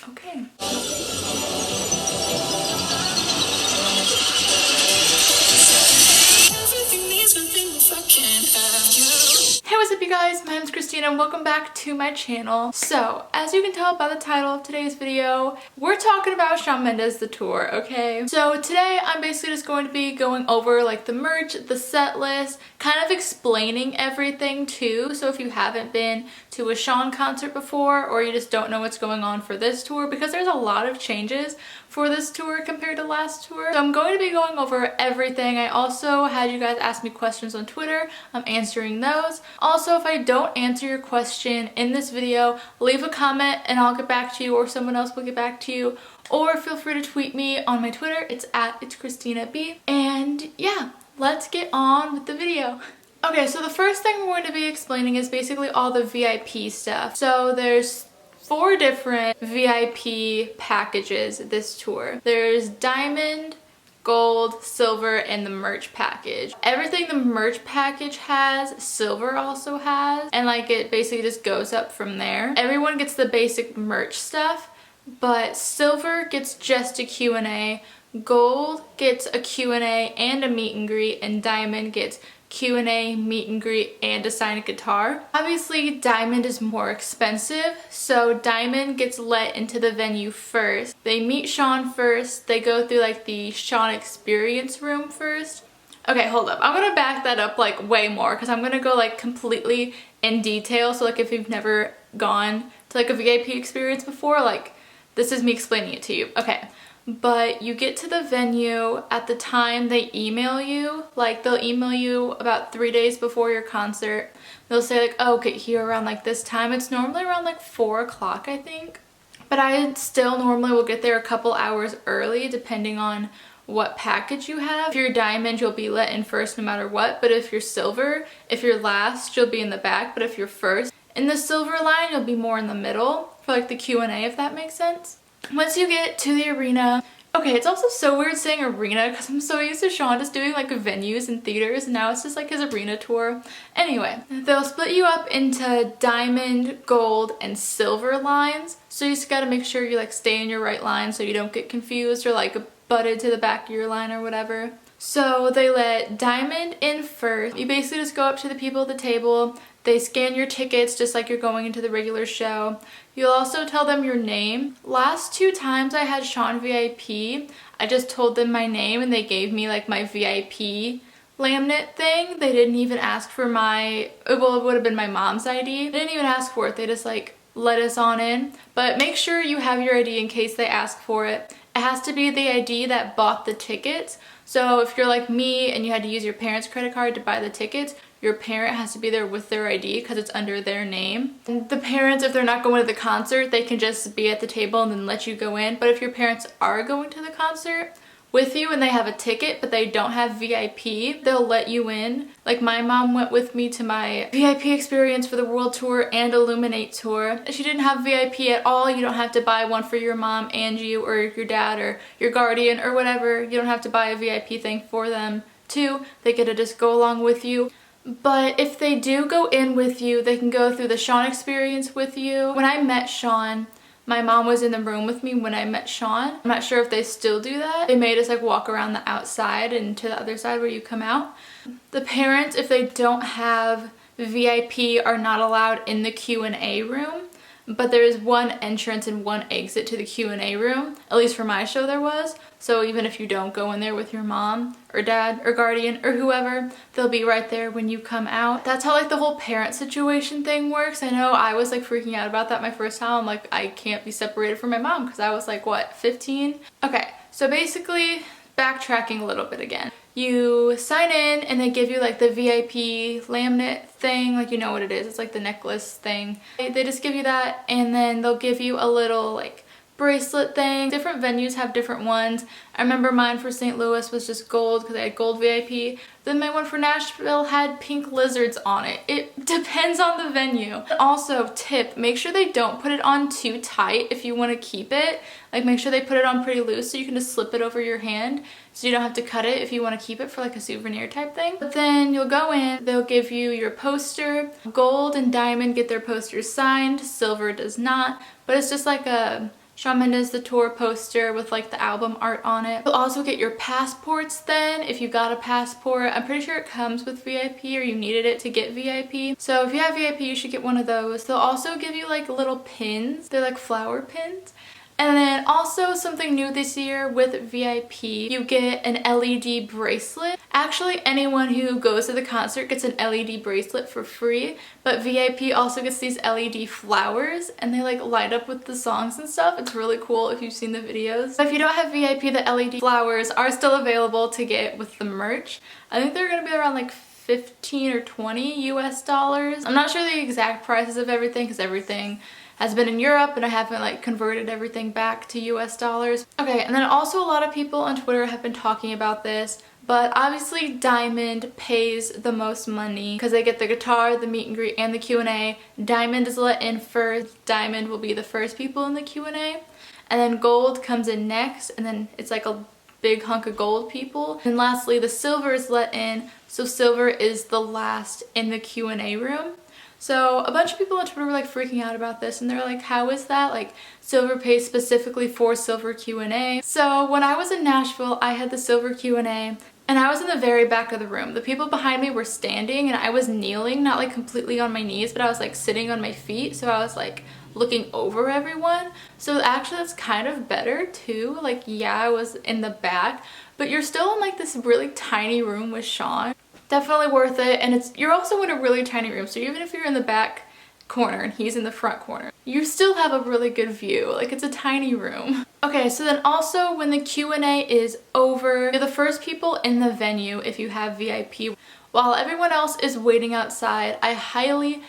Okay. Hey, what's up you guys? My name is Christina and welcome back to my channel. So, as you can tell by the title of today's video, we're talking about Shawn Mendes, the tour, okay? So today I'm basically just going to be going over like the merch, the set list, kind of explaining everything too. So if you haven't been to a Shawn concert before or you just don't know what's going on for this tour, because there's a lot of changes for this tour compared to last tour. So I'm going to be going over everything. I also had you guys ask me questions on Twitter. I'm answering those. Also, if I don't answer your question in this video, leave a comment and I'll get back to you, or someone else will get back to you. Or feel free to tweet me on my Twitter. It's @itschristinaB. And yeah, let's get on with the video. Okay, so the first thing we're going to be explaining is basically all the VIP stuff. So there's 4 different VIP packages this tour. There's diamond, gold, silver, and the merch package. Everything the merch package has, silver also has, and like it basically just goes up from there. Everyone gets the basic merch stuff, but silver gets just a Q&A, gold gets a Q&A and a meet and greet, and diamond gets Q&A, meet and greet, and a signed guitar. Obviously, diamond is more expensive, so diamond gets let into the venue first. They meet Shawn first. They go through like the Shawn experience room first. Okay, hold up. I'm gonna back that up like way more because I'm gonna go like completely in detail. So like if you've never gone to like a VIP experience before, like this is me explaining it to you. Okay. But you get to the venue at the time they email you. Like they'll email you about 3 days before your concert. They'll say like, oh, get here around like this time. It's normally around like 4 o'clock, I think. But I still normally will get there a couple hours early depending on what package you have. If you're diamond, you'll be let in first no matter what. But if you're silver, if you're last, you'll be in the back. But if you're first in the silver line, you'll be more in the middle for like the Q&A, if that makes sense. Once you get to the arena, okay, it's also so weird saying arena because I'm so used to Shawn just doing like venues and theaters, and now it's just like his arena tour. Anyway, they'll split you up into diamond, gold, and silver lines. So you just gotta make sure you like stay in your right line so you don't get confused or like butted to the back of your line or whatever. So they let diamond in first. You basically just go up to the people at the table. They scan your tickets just like you're going into the regular show. You'll also tell them your name. Last 2 times I had Shawn VIP, I just told them my name and they gave me like my VIP laminate thing. They didn't even ask for my, well, it would have been my mom's ID. They didn't even ask for it. They just like let us on in. But make sure you have your ID in case they ask for it. It has to be the ID that bought the tickets. So if you're like me and you had to use your parents' credit card to buy the tickets, your parent has to be there with their ID because it's under their name. And the parents, if they're not going to the concert, they can just be at the table and then let you go in. But if your parents are going to the concert with you and they have a ticket but they don't have VIP, they'll let you in. Like my mom went with me to my VIP experience for the World Tour and Illuminate Tour. She didn't have VIP at all. You don't have to buy one for your mom and you, or your dad, or your guardian, or whatever. You don't have to buy a VIP thing for them too. They get to just go along with you. But if they do go in with you, they can go through the Shawn experience with you. When I met Shawn, my mom was in the room with me when I met Shawn. I'm not sure if they still do that. They made us like walk around the outside and to the other side where you come out. The parents, if they don't have VIP, are not allowed in the Q&A room. But there is one entrance and one exit to the Q&A room. At least for my show there was. So even if you don't go in there with your mom or dad or guardian or whoever, they'll be right there when you come out. That's how like the whole parent situation thing works. I know I was like freaking out about that my first time. I'm like, I can't be separated from my mom because I was like, what, 15? Okay, so basically backtracking a little bit again. You sign in and they give you like the VIP laminate thing, like you know what it is. It's like the necklace thing. They just give you that, and then they'll give you a little like bracelet thing. Different venues have different ones. I remember mine for St. Louis was just gold because I had gold VIP. Then my one for Nashville had pink lizards on it. It depends on the venue. Also, tip, make sure they don't put it on too tight if you want to keep it. Like make sure they put it on pretty loose so you can just slip it over your hand so you don't have to cut it if you want to keep it for like a souvenir type thing. But then you'll go in, they'll give you your poster. Gold and diamond get their posters signed, silver does not. But it's just like a Shawn Mendes The Tour poster with like the album art on it. You'll also get your passports then if you got a passport. I'm pretty sure it comes with VIP or you needed it to get VIP. So if you have VIP, you should get one of those. They'll also give you like little pins. They're like flower pins. And then also something new this year with VIP, you get an LED bracelet. Actually, anyone who goes to the concert gets an LED bracelet for free, but VIP also gets these LED flowers and they like light up with the songs and stuff. It's really cool if you've seen the videos. But if you don't have VIP, the LED flowers are still available to get with the merch. I think they're gonna be around like 15 or 20 US dollars. I'm not sure the exact prices of everything because everything has been in Europe and I haven't like converted everything back to US dollars. Okay, and then also a lot of people on Twitter have been talking about this, but obviously Diamond pays the most money because they get the guitar, the meet and greet, and the Q&A. Diamond is let in first. Diamond will be the first people in the Q&A. And then Gold comes in next, and then it's like a big hunk of gold people. And lastly, the Silver is let in, so Silver is the last in the Q&A room. So a bunch of people on Twitter were like freaking out about this and they're like, how is that? Like Silver pays specifically for Silver Q&A. So when I was in Nashville, I had the Silver Q&A and I was in the very back of the room. The people behind me were standing and I was kneeling, not like completely on my knees, but I was like sitting on my feet. So I was like looking over everyone. So actually that's kind of better too. Like, yeah, I was in the back, but you're still in like this really tiny room with Shawn. Definitely worth it, and you're also in a really tiny room, so even if you're in the back corner and he's in the front corner, you still have a really good view. Like, it's a tiny room. Okay, so then also when the Q&A is over, you're the first people in the venue if you have VIP. While everyone else is waiting outside, I highly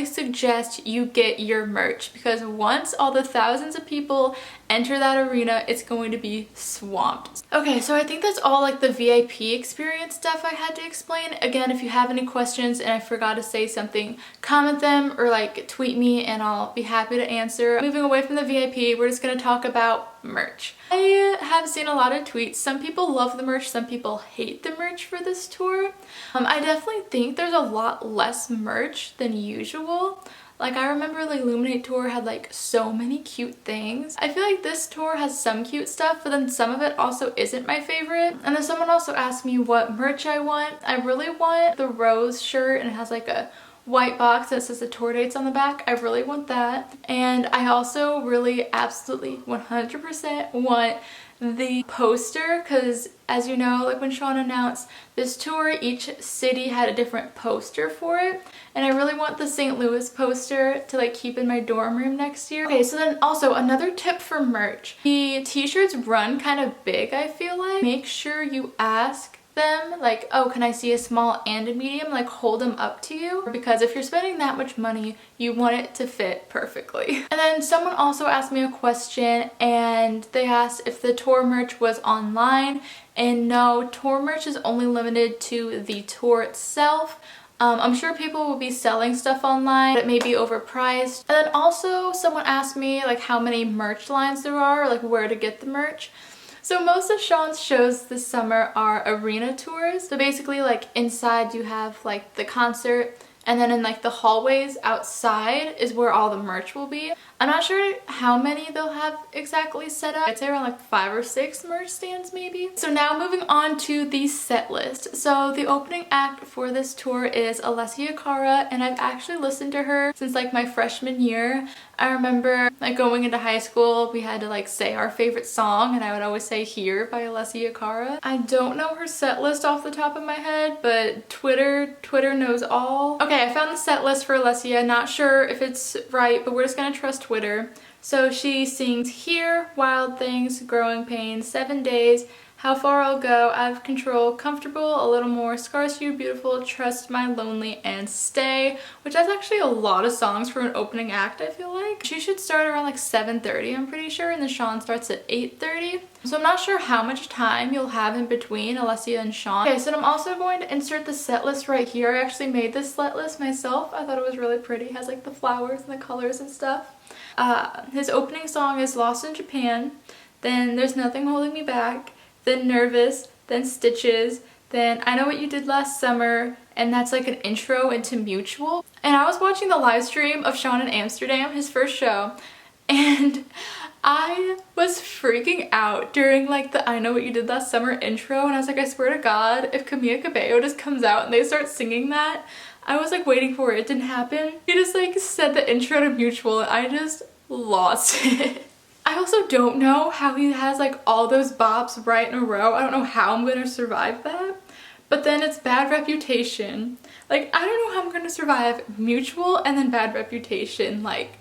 suggest you get your merch because once all the thousands of people enter that arena, it's going to be swamped. Okay, so I think that's all like the VIP experience stuff I had to explain. Again, if you have any questions and I forgot to say something, comment them or like tweet me and I'll be happy to answer. Moving away from the VIP, we're just going to talk about merch. I have seen a lot of tweets. Some people love the merch, some people hate the merch for this tour. I definitely think there's a lot less merch than usual. Like, I remember the Illuminate tour had like so many cute things. I feel like this tour has some cute stuff, but then some of it also isn't my favorite. And then someone also asked me what merch I want. I really want the rose shirt and it has like a white box that says the tour dates on the back. I really want that. And I also really absolutely 100% want the poster because, as you know, like when Shawn announced this tour, each city had a different poster for it, and I really want the St. Louis poster to like keep in my dorm room next year. Okay, so then also another tip for merch. The t-shirts run kind of big, I feel like. Make sure you ask them like, oh, can I see a small and a medium? Like, hold them up to you, because if you're spending that much money, you want it to fit perfectly. And then someone also asked me a question and they asked if the tour merch was online, and no, tour merch is only limited to the tour itself. I'm sure people will be selling stuff online, but it may be overpriced. And then also someone asked me like how many merch lines there are, or like where to get the merch. So most of Shawn's shows this summer are arena tours. So basically like inside you have like the concert, and then in like the hallways outside is where all the merch will be. I'm not sure how many they'll have exactly set up. I'd say around like 5 or 6 merch stands maybe. So now moving on to the set list. So the opening act for this tour is Alessia Cara, and I've actually listened to her since like my freshman year. I remember like going into high school, we had to like say our favorite song, and I would always say Here by Alessia Cara. I don't know her set list off the top of my head, but Twitter knows all. Okay, I found the set list for Alessia. Not sure if it's right, but we're just gonna trust Twitter. So she sings Here, Wild Things, Growing Pains, 7 Days, How Far I'll Go, Out of Control, Comfortable, A Little More, Scars You Beautiful, Trust My Lonely, and Stay, which is actually a lot of songs for an opening act, I feel like. She should start around like 7:30, I'm pretty sure, and the Shawn starts at 8:30. So I'm not sure how much time you'll have in between Alessia and Shawn. Okay, so I'm also going to insert the set list right here. I actually made this set list myself. I thought it was really pretty. It has like the flowers and the colors and stuff. His opening song is Lost in Japan, then There's Nothing Holding Me Back, then Nervous, then Stitches, then I Know What You Did Last Summer, and that's like an intro into Mutual. And I was watching the live stream of Shawn in Amsterdam, his first show, and I was freaking out during like the I Know What You Did Last Summer intro, and I was like, I swear to God, if Camila Cabello just comes out and they start singing that, I was like waiting for it. It didn't happen. He just like said the intro to Mutual and I just lost it. I also don't know how he has like all those bops right in a row. I don't know how I'm gonna survive that. But then it's Bad Reputation. Like, I don't know how I'm gonna survive Mutual and then Bad Reputation. Like,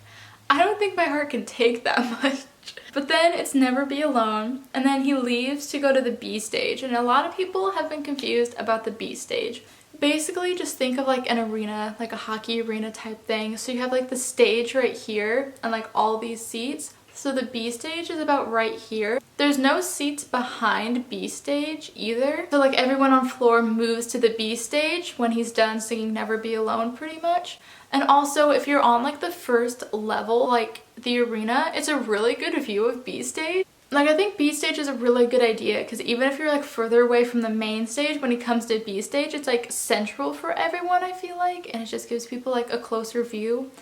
I don't think my heart can take that much. But then it's Never Be Alone, and then he leaves to go to the B stage, and a lot of people have been confused about the B stage. Basically, just think of like an arena, like a hockey arena type thing. So you have like the stage right here and like all these seats. So the B stage is about right here. There's no seats behind B stage either. So like everyone on floor moves to the B stage when he's done singing Never Be Alone pretty much. And also if you're on like the first level, like the arena, it's a really good view of B stage. Like I think B stage is a really good idea because even if you're like further away from the main stage, when it comes to B stage, it's like central for everyone, I feel like. And it just gives people like a closer view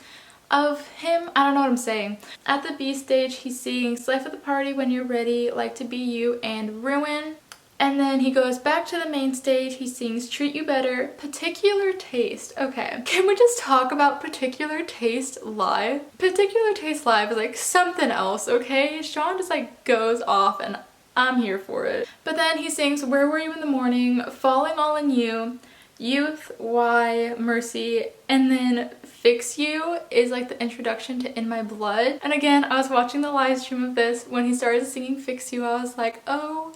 of him. I don't know what I'm saying. At the B stage, he sings Life of the Party, When You're Ready, Like to Be You, and Ruin. And then he goes back to the main stage, he sings Treat You Better, Particular Taste. Okay, can we just talk about Particular Taste live? Particular Taste live is like something else, okay? Shawn just like goes off and I'm here for it. But then he sings Where Were You in the Morning, Falling All in You, Youth, Why, Mercy, and then Fix You is like the introduction to In My Blood. And again, I was watching the live stream of this. When he started singing Fix You, I was like, oh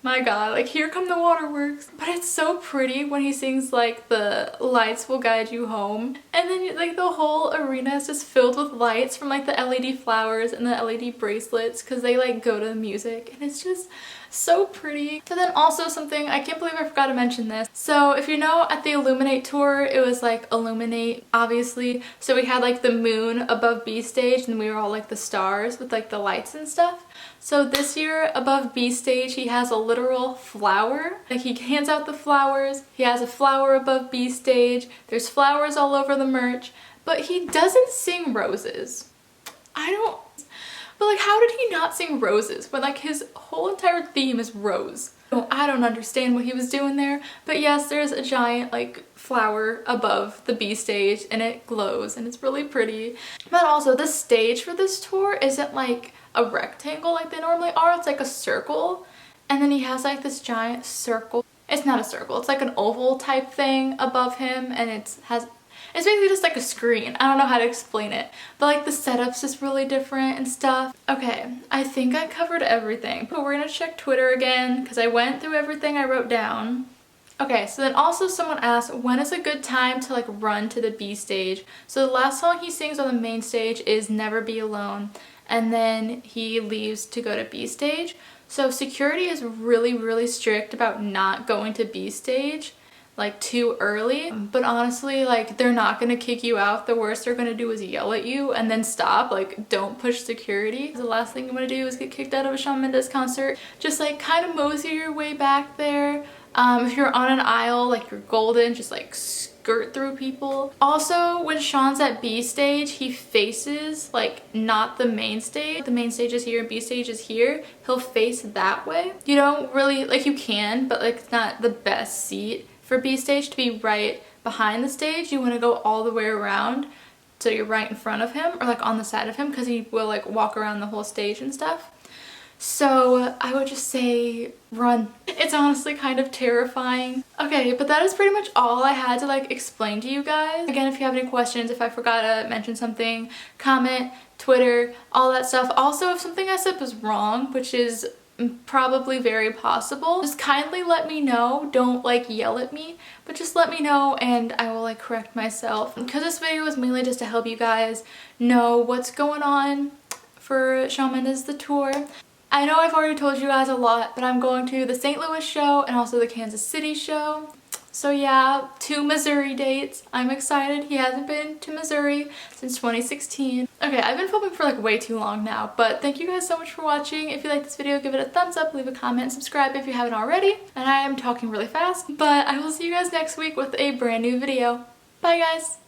my God, like here come the waterworks. But it's so pretty when he sings like the lights will guide you home. And then like the whole arena is just filled with lights from like the LED flowers and the LED bracelets because they like go to the music. And it's just so pretty. So then also something, I can't believe I forgot to mention this. So if you know at the Illuminate tour, it was like Illuminate, obviously. So we had like the moon above B stage and we were all like the stars with like the lights and stuff. So this year above B stage, he has a literal flower. Like he hands out the flowers. He has a flower above B stage. There's flowers all over the merch, but he doesn't sing Roses. But like, how did he not sing Roses when like his whole entire theme is rose? I don't understand what he was doing there. But yes, there's a giant like flower above the B stage and it glows and it's really pretty. But also the stage for this tour isn't like a rectangle like they normally are. It's like a circle. And then he has like this giant circle. It's not a circle. It's like an oval type thing above him and it's basically just like a screen. I don't know how to explain it, but like the setup's just really different and stuff. Okay, I think I covered everything, but we're gonna check Twitter again because I went through everything I wrote down. Okay, so then also someone asked, when is a good time to like run to the B stage? So the last song he sings on the main stage is Never Be Alone, and then he leaves to go to B stage. So security is really strict about not going to B stage like too early, but honestly like they're not gonna kick you out. The worst they're gonna do is yell at you and then stop. Like don't push security. The last thing you want to do is get kicked out of a Shawn Mendes concert. Just like kind of mosey your way back there. If you're on an aisle, like you're golden, just like skirt through people. Also, when Shawn's at B stage, he faces like not the main stage. The main stage is here and B stage is here. He'll face that way. You don't really, like you can, but like it's not the best seat for B stage to be right behind the stage. You want to go all the way around so you're right in front of him or like on the side of him because he will like walk around the whole stage and stuff. So I would just say run. It's honestly kind of terrifying. Okay, but that is pretty much all I had to like explain to you guys. Again, if you have any questions, if I forgot to mention something, comment, Twitter, all that stuff. Also, if something I said was wrong, which is probably very possible, just kindly let me know. Don't like yell at me, but just let me know and I will like correct myself. Because this video was mainly just to help you guys know what's going on for Shawn Mendes the tour. I know I've already told you guys a lot, but I'm going to the St. Louis show and also the Kansas City show. So yeah, 2 Missouri dates. I'm excited. He hasn't been to Missouri since 2016. Okay, I've been filming for like way too long now, but thank you guys so much for watching. If you like this video, give it a thumbs up, leave a comment, and subscribe if you haven't already. And I am talking really fast, but I will see you guys next week with a brand new video. Bye guys!